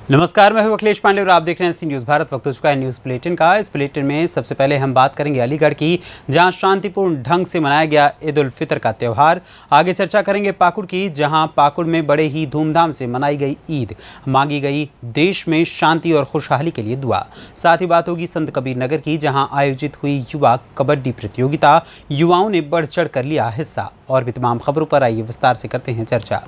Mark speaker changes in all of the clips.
Speaker 1: नमस्कार, मैं हूं अखिलेश पांडे और आप देख रहे हैं सी न्यूज़ भारत। वक्त हो चुका है न्यूज़ बुलेटिन का। इस बुलेटिन में सबसे पहले हम बात करेंगे अलीगढ़ की, जहां शांतिपूर्ण ढंग से मनाया गया ईद उल फितर का त्यौहार। आगे चर्चा करेंगे पाकुड़ की, जहां पाकुड़ में बड़े ही धूमधाम से मनाई गई ईद, मांगी गई देश में शांति और खुशहाली के लिए दुआ। साथ ही बात होगी संत कबीर नगर की, जहाँ आयोजित हुई युवा कबड्डी प्रतियोगिता, युवाओं ने बढ़ चढ़ कर लिया हिस्सा। और भी तमाम खबरों पर आइए विस्तार से करते हैं चर्चा।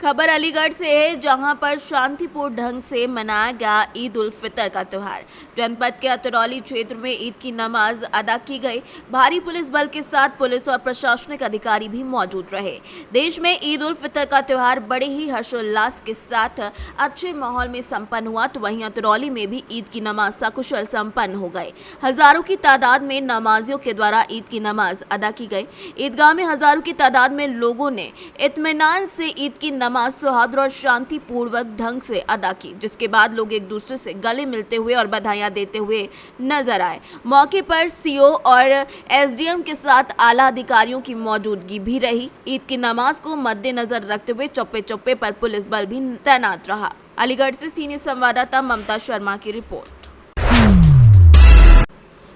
Speaker 2: खबर अलीगढ़ से है, जहां पर शांतिपूर्ण ढंग से मनाया गया ईद उल फितर का त्यौहार। जनपद के अतरौली क्षेत्र में ईद की नमाज अदा की गई। भारी पुलिस बल के साथ पुलिस और प्रशासनिक अधिकारी भी मौजूद रहे। देश में ईद उल फितर का त्यौहार बड़े ही हर्षोल्लास के साथ अच्छे माहौल में संपन्न हुआ, तो वहीं अतरौली में भी ईद की नमाज सकुशल संपन्न हो गए। हजारों की तादाद में नमाजियों के द्वारा ईद की नमाज अदा की गई। ईदगाह में हजारों की तादाद में लोगों ने इत्मीनान से ईद की नमाज सौहार्द और शांतिपूर्वक ढंग से अदा की, जिसके बाद लोग एक दूसरे से गले मिलते हुए और बधाइयां देते हुए नजर आए। मौके पर सीओ और एसडीएम के साथ आला अधिकारियों की मौजूदगी भी रही। ईद की नमाज को मद्देनजर रखते हुए चौप्पे चौप्पे पर पुलिस बल भी तैनात रहा। अलीगढ़ से सी न्यूज़ संवाददाता ममता शर्मा की रिपोर्ट।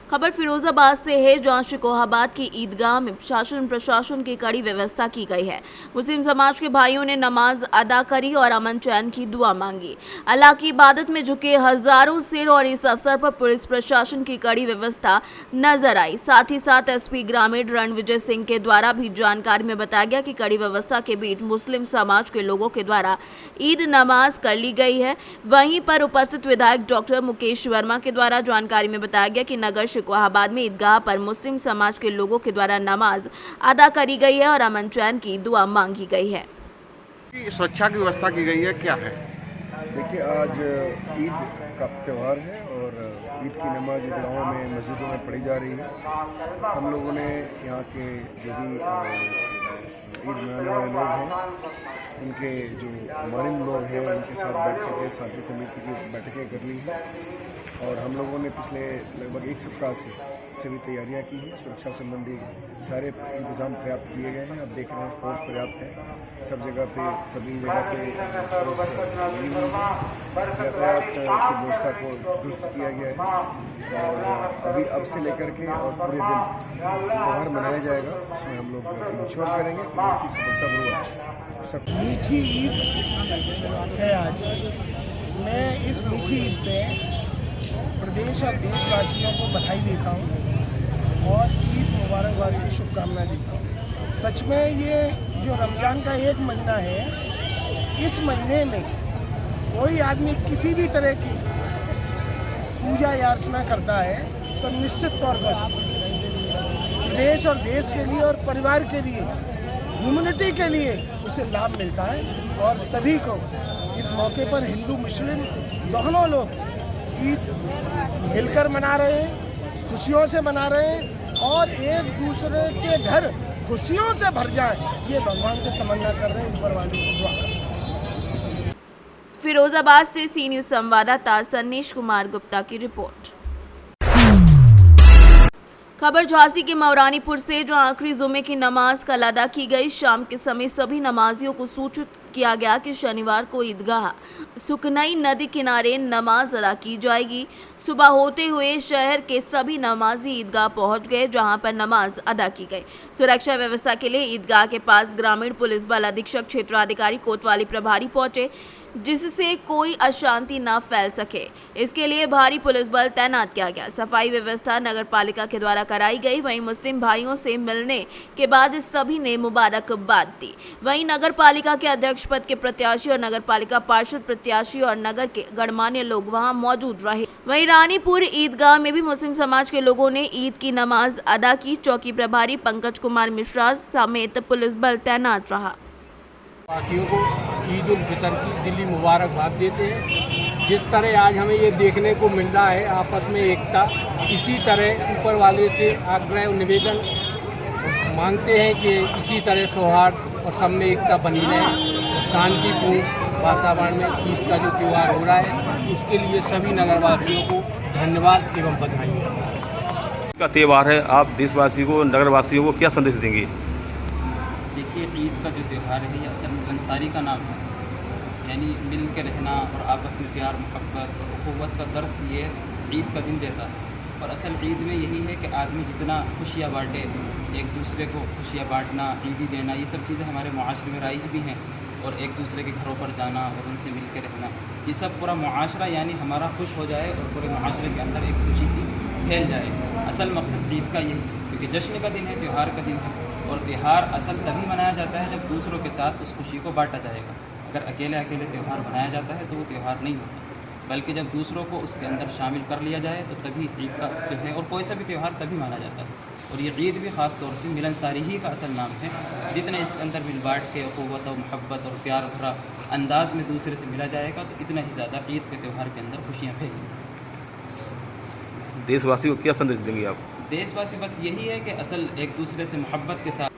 Speaker 2: खबर फिरोजाबाद से है, जहां शिकोहाबाद की ईदगाह में शासन प्रशासन की कड़ी व्यवस्था की गई है। मुस्लिम समाज के भाइयों ने नमाज अदा करी और अमन चैन की दुआ मांगी। अल्लाह की इबादत में झुके हजारों सिर और इस अवसर पर पुलिस प्रशासन की कड़ी व्यवस्था नजर आई। साथ ही साथ एसपी ग्रामीण रणविजय सिंह के द्वारा भी जानकारी में बताया गया कि कड़ी व्यवस्था के बीच मुस्लिम समाज के लोगों के द्वारा ईद नमाज कर ली गई है। वहीं पर उपस्थित विधायक डॉक्टर मुकेश वर्मा के द्वारा जानकारी में बताया गया कि नगर शिकोहाबाद में ईदगाह पर मुस्लिम समाज के लोगों के द्वारा नमाज अदा करी गई है और अमन चैन की दुआ मांगी गई है।
Speaker 3: सुरक्षा की व्यवस्था की गई है, क्या है?
Speaker 4: देखिए, आज ईद का त्यौहार है और ईद की नमाज ईदगाहों में मस्जिदों में पढ़ी जा रही है। हम लोगों ने यहाँ के जो भी ईद मनाने वाले लोग हैं, उनके जो मानिंद लोग हैं, उनके साथ बैठ करके साथी समिति की बैठकें कर ली हैं और हम लोगों ने पिछले लगभग एक सप्ताह से सभी तैयारियां की हैं। सुरक्षा संबंधी सारे इंतजाम पर्याप्त किए गए हैं। अब देख रहे हैं फोर्स पर्याप्त है, सब जगह पे सभी जगह पे फोर्स लगी हुई है। यातायात की व्यवस्था को दुरुस्त किया गया है और अभी अब से लेकर के और पूरे दिन त्यौहार मनाया जाएगा, उसमें हम लोग इंश्योर करेंगे कि बहुत ही सफलतापूर्वक।
Speaker 5: मीठी ईद है आज। मैं इस मीठी ईद पे प्रदेश और देशवासियों को बधाई देता हूँ और ईद मुबारकबाद की शुभकामनाएं देता हूँ। सच में ये जो रमज़ान का एक महीना है, इस महीने में कोई आदमी किसी भी तरह की पूजा या अर्चना करता है तो निश्चित तौर पर प्रदेश और देश के लिए और परिवार के लिए, ह्यूमैनिटी के लिए उसे लाभ मिलता है। और सभी को इस मौके पर हिंदू मुस्लिम दोनों लोग ईद मिलकर मना रहे हैं, खुशियों से मना रहे हैं और एक दूसरे के घर खुशियों से भर जाए, ये भगवान से तमन्ना कर रहे हैं, ऊपर वाले से दुआ कर रहे हैं।
Speaker 2: फिरोजाबाद से सी न्यूज़ संवाददाता सन्नीश कुमार गुप्ता की रिपोर्ट। खबर झांसी के मौरानीपुर से, जो आखिरी जुमे की नमाज कल अदा की गई। शाम के समय सभी नमाजियों को सूचित किया गया कि शनिवार को ईदगाह सुकनई नदी किनारे नमाज अदा की जाएगी। सुबह होते हुए शहर के सभी नमाजी ईदगाह पहुंच गए, जहां पर नमाज अदा की गई। सुरक्षा व्यवस्था के लिए ईदगाह के पास ग्रामीण पुलिस बल अधीक्षक क्षेत्राधिकारी कोतवाली प्रभारी पहुंचे, जिससे कोई अशांति न फैल सके। इसके लिए भारी पुलिस बल तैनात किया गया। सफाई व्यवस्था नगर पालिका के द्वारा कराई गई। वहीं मुस्लिम भाइयों से मिलने के बाद सभी ने मुबारकबाद दी। वहीं नगर पालिका के अध्यक्ष पद के प्रत्याशी और नगर पालिका पार्षद प्रत्याशी और नगर के गणमान्य लोग वहां मौजूद रहे। वहीं रानीपुर ईदगाह में भी मुस्लिम समाज के लोगों ने ईद की नमाज अदा की। चौकी प्रभारी पंकज कुमार मिश्रा समेत पुलिस बल तैनात रहा।
Speaker 6: वासियों को ईद उल फितर की दिली मुबारकबाद देते हैं। जिस तरह आज हमें ये देखने को मिल रहा है आपस में एकता, इसी तरह ऊपर वाले से आग्रह और निवेदन मांगते हैं कि इसी तरह सौहार्द और सब में एकता बनी रहे। शांतिपूर्ण वातावरण में ईद का जो त्यौहार हो रहा है, उसके लिए सभी नगरवासियों को धन्यवाद एवं बधाई
Speaker 3: का त्यौहार है, आप देशवासी को, नगरवासियों को क्या संदेश देंगे?
Speaker 7: देखिए, ईद का जो त्यौहार है ये असल में अंसारी का नाम है यानी मिल के रहना और आपस में प्यार मोहब्बत और अखुवत का दर्स ये ईद का दिन देता है। और असल ईद में यही है कि आदमी जितना खुशियाँ बांटे, एक दूसरे को खुशियाँ बांटना, ईदी देना, ये सब चीज़ें हमारे मुआशरे में राइज भी हैं। और एक दूसरे के घरों पर जाना और उनसे मिल के रहना, ये सब पूरा मुआशरा यानी हमारा खुश हो जाए और पूरे मुआशरे के अंदर एक खुशी सी फैल जाए। असल मकसद ईद का यही, क्योंकि जश्न का दिन है, त्यौहार का दिन है। और त्यौहार असल तभी मनाया जाता है जब दूसरों के साथ उस खुशी को बांटा जाएगा। अगर अकेले अकेले त्यौहार मनाया जाता है तो वो त्यौहार नहीं होता, बल्कि जब दूसरों को उसके अंदर शामिल कर लिया जाए तो तभी ईद का जो है, और कोई सा भी त्यौहार तभी माना जाता है। और ये ईद भी ख़ास तौर से मिलनसारी ही का असल नाम है। जितने इसके अंदर मिल बांट के अखुवत और मोहब्बत और प्यार भरा अंदाज में दूसरे से मिला जाएगा तो इतना ही ज़्यादा ईद के त्यौहार के अंदर खुशियाँ फैलेंगी।
Speaker 3: देशवासी को क्या संदेश देंगे आप?
Speaker 7: देशवासी बस यही है कि असल एक दूसरे से मोहब्बत के साथ।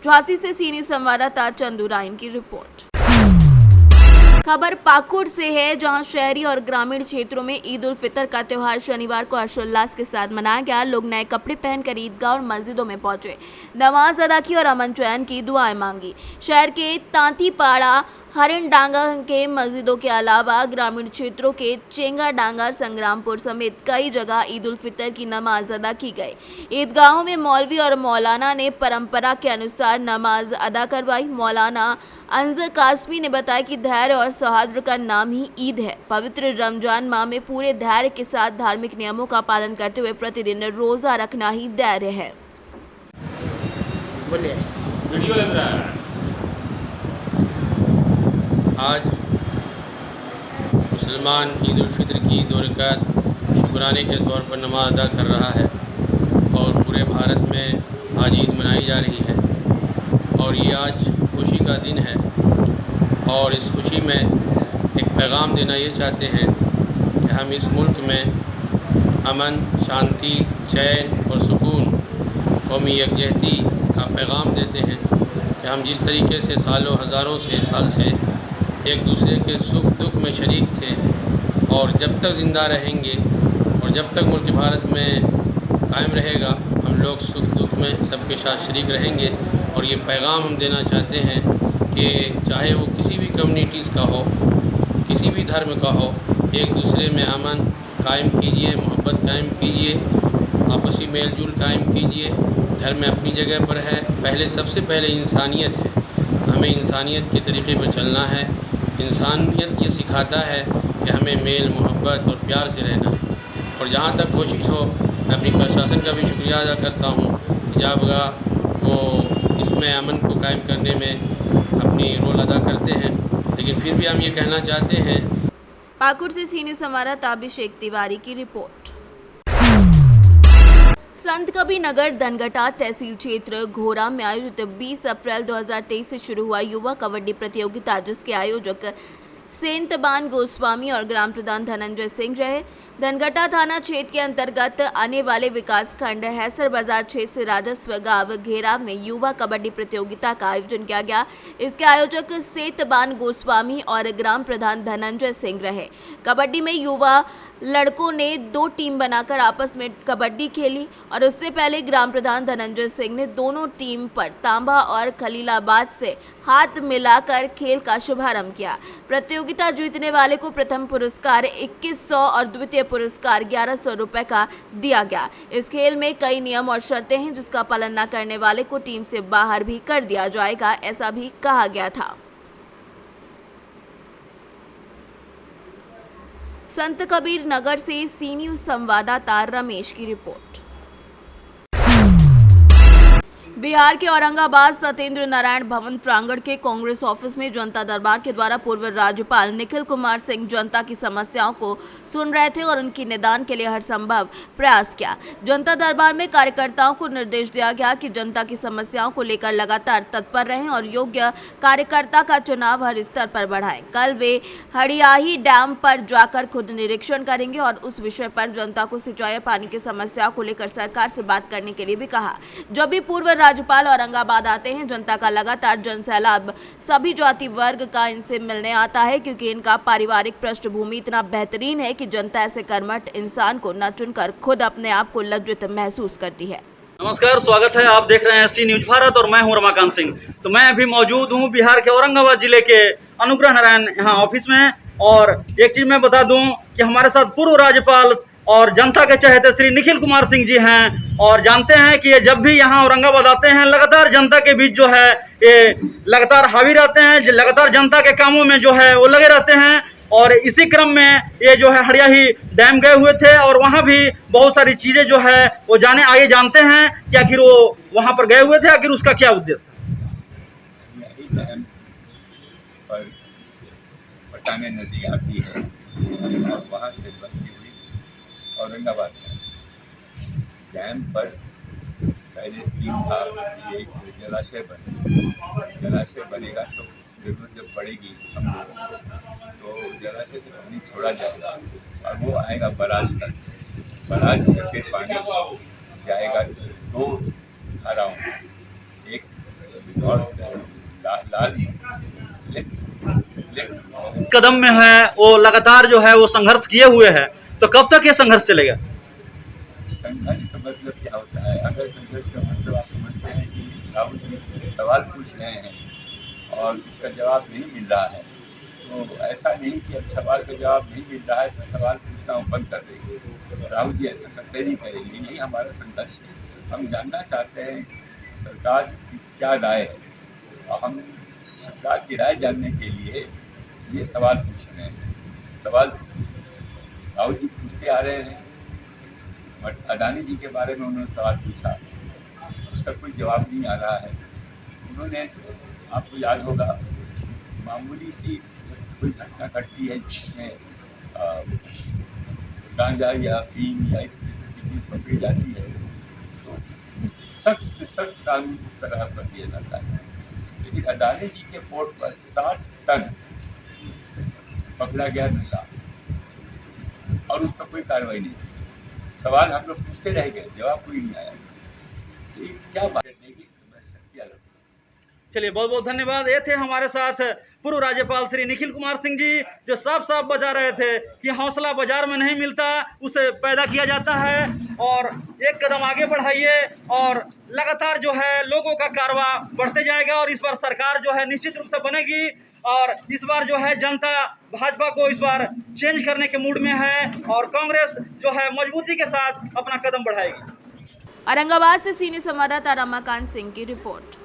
Speaker 2: झांसी से सीनियर संवाददाता चंदू राइन की रिपोर्ट। खबर पाकुड़ से है, जहां शहरी और ग्रामीण क्षेत्रों में ईद उल फितर का त्यौहार शनिवार को हर्षोल्लास के साथ मनाया गया। लोग नए कपड़े पहनकर ईदगाह और मस्जिदों में पहुंचे, नमाज अदा की और अमन चैन की दुआएं मांगी। शहर के तांतीपाड़ा, हरिण डांगा के मस्जिदों के अलावा ग्रामीण क्षेत्रों के चेंगा डांगा, संग्रामपुर समेत कई जगह ईद उल फितर की नमाज अदा की गई। ईदगाहों में मौलवी और मौलाना ने परंपरा के अनुसार नमाज अदा करवाई। मौलाना अंजर कासमी ने बताया कि धैर्य और सौहार्द का नाम ही ईद है। पवित्र रमजान माह में पूरे धैर्य के साथ धार्मिक नियमों का पालन करते हुए प्रतिदिन रोजा रखना ही धैर्य है।
Speaker 8: वीडियो लग रहा है। आज मुसलमान ईद उल फितर की 2 रकात शुक्राने के तौर पर नमाज अदा कर रहा है और पूरे भारत में आज ईद मनाई जा रही है। और ये आज खुशी का दिन है और इस खुशी में एक पैगाम देना ये चाहते हैं कि हम इस मुल्क में अमन, शांति, चैन और सुकून, कौमी यकजहती का पैगाम देते हैं कि हम जिस तरीके से सालों हज़ारों से साल से एक दूसरे के सुख दुख में शरीक थे और जब तक ज़िंदा रहेंगे और जब तक मुल्क भारत में कायम रहेगा, हम लोग सुख दुख में सबके साथ शरीक रहेंगे। और ये पैगाम हम देना चाहते हैं कि चाहे वो किसी भी कम्युनिटीज़ का हो, किसी भी धर्म का हो, एक दूसरे में अमन कायम कीजिए, मोहब्बत कायम कीजिए, आपसी मेल जोल कायम कीजिए। धर्म अपनी जगह पर है, पहले सबसे पहले इंसानियत है, हमें इंसानियत के तरीक़े पर चलना है। इंसानियत ये सिखाता है कि हमें मेल मोहब्बत और प्यार से रहना है। और जहाँ तक कोशिश हो, मैं अपनी प्रशासन का भी शुक्रिया अदा करता हूँ कि जब वो इसमें अमन को कायम करने में अपनी रोल अदा करते हैं, लेकिन फिर भी हम ये कहना चाहते हैं।
Speaker 2: पाकुड़ से सीनियर संवाददाता अभिषेक तिवारी की रिपोर्ट। संत कबीर नगर धनघटा तहसील क्षेत्र घोरा में आयोजित 20 अप्रैल 2023 से शुरू हुआ युवा कबड्डी प्रतियोगिता, जिसके आयोजक सेंतबान गोस्वामी और ग्राम प्रधान धनंजय सिंह रहे। धनघटा थाना क्षेत्र के अंतर्गत आने वाले विकास खंड हैसर बाजार क्षेत्र से राजस्व गांव घेराव में युवा कबड्डी प्रतियोगिता का आयोजन किया गया। इसके आयोजक सेंतबान गोस्वामी और ग्राम प्रधान धनंजय सिंह रहे। कबड्डी में युवा लड़कों ने 2 टीम बनाकर आपस में कबड्डी खेली और उससे पहले ग्राम प्रधान धनंजय सिंह ने दोनों टीम पर तांबा और खलीलाबाद से हाथ मिलाकर खेल का शुभारंभ किया। प्रतियोगिता जीतने वाले को प्रथम पुरस्कार 2100 और द्वितीय पुरस्कार 1100 रुपए का दिया गया। इस खेल में कई नियम और शर्तें हैं, जिसका पालन न करने वाले को टीम से बाहर भी कर दिया जाएगा, ऐसा भी कहा गया था। संत कबीर नगर से सीनियर संवाददाता रमेश की रिपोर्ट। बिहार के औरंगाबाद सत्येंद्र नारायण भवन प्रांगण के कांग्रेस ऑफिस में जनता दरबार के द्वारा पूर्व राज्यपाल निखिल कुमार सिंह जनता की समस्याओं को सुन रहे थे और उनकी निदान के लिए हर संभव प्रयास किया। जनता दरबार में कार्यकर्ताओं को निर्देश दिया गया कि जनता की समस्याओं को लेकर लगातार तत्पर रहें और योग्य कार्यकर्ता का चुनाव हर स्तर पर बढ़ाएं। कल वे हड़ियाही डैम पर जाकर खुद निरीक्षण करेंगे और उस विषय पर जनता को सिंचाई पानी की समस्या को लेकर सरकार से बात करने के लिए भी कहा। जब भी पूर्व राज्यपाल औरंगाबाद आते हैं, जनता का लगातार जनसैलाब सभी जाति वर्ग का इनसे मिलने आता है, क्योंकि इनका पारिवारिक पृष्ठभूमि इतना बेहतरीन है कि जनता ऐसे कर्मठ इंसान को न चुनकर खुद अपने आप को लज्जित महसूस करती है।
Speaker 9: नमस्कार, स्वागत है। आप देख रहे हैं सी न्यूज भारत और मैं हूं रमाकांत सिंह। तो मैं अभी मौजूद हूं बिहार के औरंगाबाद जिले के अनुग्रह नारायण यहाँ ऑफिस में हैं। और एक चीज़ मैं बता दूं कि हमारे साथ पूर्व राज्यपाल और जनता के चहेते श्री निखिल कुमार सिंह जी हैं, और जानते हैं कि ये जब भी यहाँ औरंगाबाद आते हैं लगातार जनता के बीच जो है ये लगातार हावी रहते हैं, लगातार जनता के कामों में जो है वो लगे रहते हैं। और इसी क्रम में ये जो है हड़ियाही डैम गए हुए थे और वहाँ भी बहुत सारी चीज़ें जो है वो आगे जानते हैं कि आखिर वो वहाँ पर गए हुए थे, आखिर उसका क्या उद्देश्य था।
Speaker 10: पटाने नदी आती है और वहाँ से बनती हुई औरंगाबाद डैम पर पहले स्कीम था कि एक जलाशय बनेगा तो जरूरत जब पड़ेगी हम लोग तो जलाशय से पानी छोड़ा जाएगा और वो आएगा बराज तक। बराज से फिर पानी जाएगा दो धाराओं में, एक और लाल
Speaker 9: कदम में है वो लगातार जो है वो संघर्ष किए हुए हैं, तो कब तक ये संघर्ष चलेगा?
Speaker 10: संघर्ष का मतलब क्या होता है? अगर संघर्ष का मतलब आप समझते हैं कि राहुल जी सवाल पूछ रहे हैं और उसका जवाब नहीं मिल रहा है, तो ऐसा नहीं कि अब सवाल का जवाब नहीं मिल रहा है तो सवाल पूछना बंद कर देंगे। राहुल जी ऐसा करते नहीं करेंगे, यही हमारा संघर्ष है। हम जानना चाहते हैं सरकार की क्या राय है और हम सरकार की राय जानने के लिए ये सवाल पूछ रहे हैं। सवाल राहुल जी पूछते आ रहे हैं, बट अडानी जी के बारे में उन्होंने सवाल पूछा, उसका कोई जवाब नहीं आ रहा है। उन्होंने, आपको याद होगा, मामूली सी कोई घटना घटती है जिसमें गांजा या अफीम या इस किस्म की चीज़ पकड़ी जाती है तो सख्त से सख्त कानून तरह कर दिया जाता है। लेकिन अडानी जी के पोर्ट पर 60 टन पकड़ा गया नशा और उस पर कोई कार्रवाई नहीं। सवाल हम लोग पूछते रह गए, जवाब कोई नहीं आया। ये क्या बात है?
Speaker 9: चलिए बहुत बहुत धन्यवाद। ये थे हमारे साथ पूर्व राज्यपाल श्री निखिल कुमार सिंह जी, जो साफ साफ बता रहे थे कि हौसला बाजार में नहीं मिलता, उसे पैदा किया जाता है और एक कदम आगे बढ़ाइए और लगातार जो है लोगों का कारवां बढ़ते जाएगा। और इस बार सरकार जो है निश्चित रूप से बनेगी और इस बार जो है जनता भाजपा को इस बार चेंज करने के मूड में है और कांग्रेस जो है मजबूती के साथ अपना कदम बढ़ाएगी।
Speaker 2: औरंगाबाद से सीनियर संवाददाता रमाकांत सिंह की रिपोर्ट।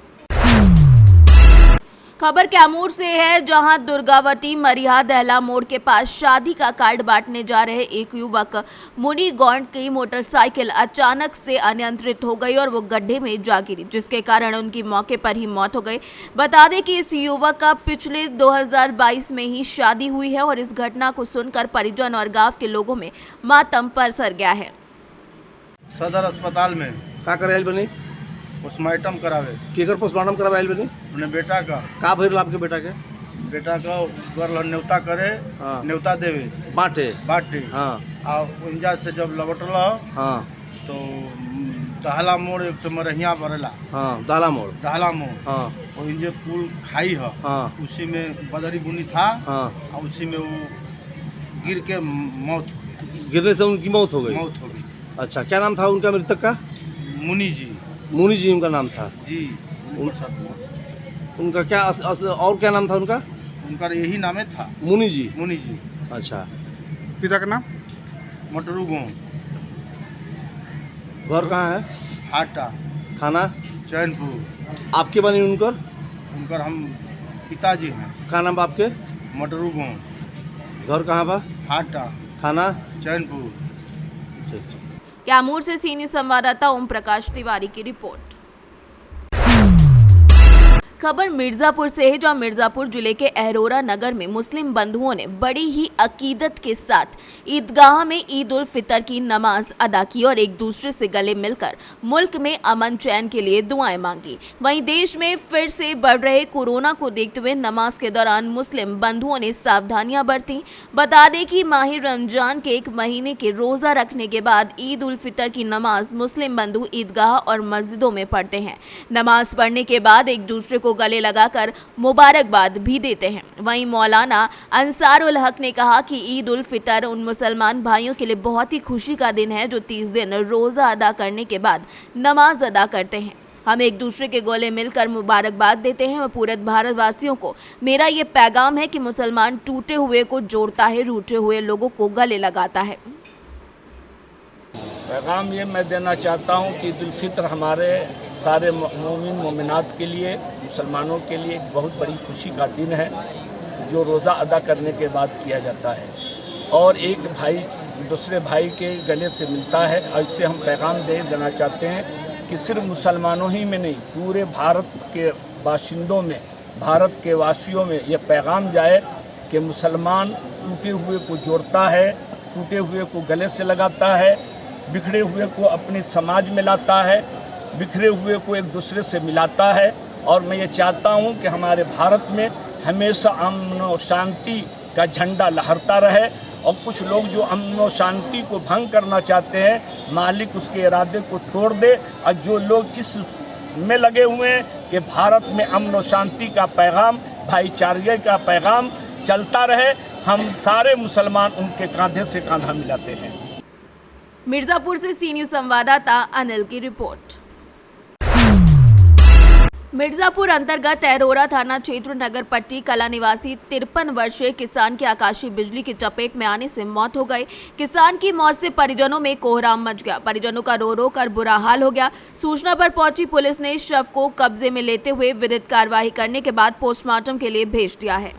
Speaker 2: खबर कैमूर से है, जहां दुर्गावती मरिया दहला मोड़ के पास शादी का कार्ड बांटने जा रहे एक युवक मुनि गौंड की मोटरसाइकिल अचानक से अनियंत्रित हो गई और वो गड्ढे में जा गिरी, जिसके कारण उनकी मौके पर ही मौत हो गई। बता दें कि इस युवक का पिछले 2022 में ही शादी हुई है और इस घटना को सुनकर परिजन और गांव के लोगों में मातम पसर गया है।
Speaker 11: सदर अस्पताल में
Speaker 5: का कराइल बनी?
Speaker 11: पोस्टमार्टम करावे।
Speaker 5: केकर पोस्टमार्टम कराइल बनी?
Speaker 11: अपने बेटा का
Speaker 5: भइल आपके बेटा के?
Speaker 11: बेटा का गरल न्योता करे,
Speaker 5: हाँ।
Speaker 11: न्योता देवे
Speaker 5: बाटे
Speaker 11: हाँ। और इंजा से जब लौटल
Speaker 5: हाँ
Speaker 11: तो दहला मोड़ एक मरहिया पड़ेला,
Speaker 5: हाँ दहला मोड़
Speaker 11: हाँ, और इंजे पुल खाई है
Speaker 5: हाँ,
Speaker 11: उसी में बदरी बुनी था
Speaker 5: हाँ,
Speaker 11: और उसी में वो गिर के मौत हो गई।
Speaker 5: गिरने से उनकी मौत हो गई? अच्छा, क्या नाम था उनका मृतक का? मुनि जी उनका नाम था
Speaker 11: जी।
Speaker 5: उनका क्या और क्या नाम था उनका?
Speaker 11: उनका यही नामे था,
Speaker 5: मुनि जी। अच्छा,
Speaker 11: पिता का नाम मटरू गाँव।
Speaker 5: घर कहाँ है?
Speaker 11: हाटा,
Speaker 5: थाना
Speaker 11: चैनपुर।
Speaker 5: आपके बनी उनकर?
Speaker 11: हम पिताजी हैं।
Speaker 5: क्या नाम आपके?
Speaker 11: मटरू गाँव।
Speaker 5: घर कहाँ बा?
Speaker 11: हाटा,
Speaker 5: थाना
Speaker 11: चैनपुर।
Speaker 2: कैमूर से सीनियर संवाददाता ओम प्रकाश तिवारी की रिपोर्ट। खबर मिर्जापुर से है, जहां मिर्जापुर जिले के अहरोरा नगर में मुस्लिम बंधुओं ने बड़ी ही अकीदत के साथ ईदगाह में ईद उल फितर की नमाज अदा की और एक दूसरे से गले मिलकर मुल्क में अमन चैन के लिए दुआएं मांगी। वहीं देश में फिर से बढ़ रहे कोरोना को देखते हुए नमाज के दौरान मुस्लिम बंधुओं ने सावधानियां बरती। बता दें कि माह रमजान के 1 महीने के रोजा रखने के बाद ईद उल फितर की नमाज मुस्लिम बंधु ईदगाह और मस्जिदों में पढ़ते हैं। नमाज पढ़ने के बाद एक दूसरे को गले लगाकर मुबारकबाद भी देते हैं। वहीं मौलाना अंसारुल हक ने कहा कि ईद उल फितर उन मुसलमान भाइयों के लिए बहुत ही खुशी का दिन है जो 30 दिन रोजा अदा करने के बाद नमाज अदा करते हैं। हम एक दूसरे के गले मिलकर मुबारकबाद देते हैं और पूरे भारतवासियों को मेरा ये पैगाम है कि मुसलमान टूटे हुए को जोड़ता है, रूठे हुए लोगों को गले लगाता है।
Speaker 6: पैगाम ये मैं देना चाहता हूँ कि ईद उल फितर हमारे सारे मोमिन मोमिनात के लिए, मुसलमानों के लिए एक बहुत बड़ी खुशी का दिन है जो रोज़ा अदा करने के बाद किया जाता है और एक भाई दूसरे भाई के गले से मिलता है। और इससे हम पैगाम देना चाहते हैं कि सिर्फ मुसलमानों ही में नहीं, पूरे भारत के बाशिंदों में, भारत के वासियों में ये पैगाम जाए कि मुसलमान टूटे हुए को जोड़ता है, टूटे हुए को गले से लगाता है, बिखरे हुए को अपने समाज में लाता है, बिखरे हुए को एक दूसरे से मिलाता है। और मैं ये चाहता हूँ कि हमारे भारत में हमेशा अमन और शांति का झंडा लहरता रहे और कुछ लोग जो अमन और शांति को भंग करना चाहते हैं, मालिक उसके इरादे को तोड़ दे। और जो लोग इस में लगे हुए हैं कि भारत में अमन और शांति का पैगाम, भाईचारे का पैगाम चलता रहे, हम सारे मुसलमान उनके कांधे से कांधा मिलाते हैं।
Speaker 2: मिर्जापुर से सी न्यूज़ संवाददाता अनिल की रिपोर्ट। मिर्जापुर अंतर्गत अरोरा थाना क्षेत्र नगर पट्टी कला निवासी 53 वर्षीय किसान की आकाशीय बिजली की चपेट में आने से मौत हो गई। किसान की मौत से परिजनों में कोहराम मच गया। परिजनों का रो रो कर बुरा हाल हो गया। सूचना पर पहुंची पुलिस ने शव को कब्जे में लेते हुए विधिक कार्रवाई करने के बाद पोस्टमार्टम के लिए भेज दिया है।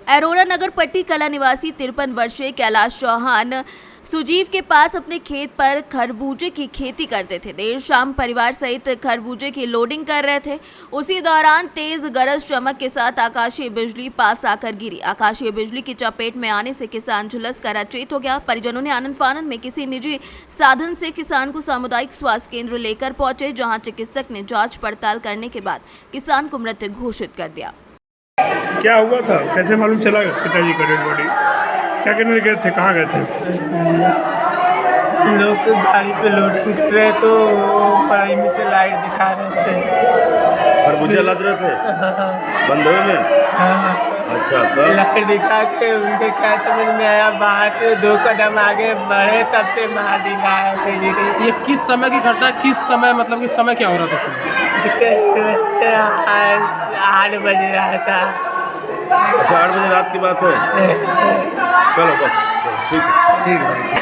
Speaker 2: अरोरा नगर पट्टी कला निवासी 53 वर्षीय कैलाश चौहान सुजीव के पास अपने खेत पर खरबूजे की खेती करते थे। देर शाम परिवार सहित खरबूजे की लोडिंग कर रहे थे। उसी दौरान तेज गरज चमक के साथ आकाशीय बिजली पास आकर गिरी। आकाशीय बिजली की चपेट में आने से किसान झुलस कर अचेत हो गया। परिजनों ने आनन फानन में किसी निजी साधन से किसान को सामुदायिक स्वास्थ्य केंद्र लेकर पहुंचे, जहां चिकित्सक ने जांच पड़ताल करने के बाद किसान को मृत घोषित कर दिया।
Speaker 12: क्या हुआ था, कैसे मालूम चला पिताजी का डेड बॉडी? क्या करने गए थे, कहाँ गए थे?
Speaker 13: लोग गाड़ी पे लोडिंग कर रहे तो पढ़ाई में से लाइट दिखा रहे थे।
Speaker 3: खरबूजे लद रहे थे बंधवे में?
Speaker 13: हाँ।
Speaker 3: अच्छा, तो
Speaker 13: लाइट दिखा के उनके क्या समझ में आया, बाहर से 2 कदम आगे बढ़े तब से मार दिया है।
Speaker 14: ये किस समय की घटना, किस समय, मतलब कि समय क्या हो रहा था?
Speaker 13: 8 बज रहा था।
Speaker 3: अच्छा, 8 बजे रात की बात है। चलो बस ठीक है।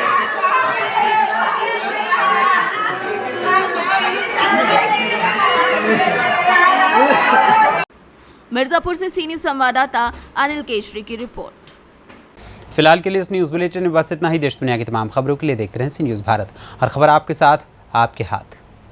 Speaker 2: मिर्जापुर से सी न्यूज़ संवाददाता अनिल केशरी की रिपोर्ट।
Speaker 1: फिलहाल के लिए इस न्यूज़ बुलेटिन में बस इतना ही। देश दुनिया की तमाम खबरों के लिए देखते रहें सी न्यूज़ भारत। हर खबर आपके साथ, आपके हाथ।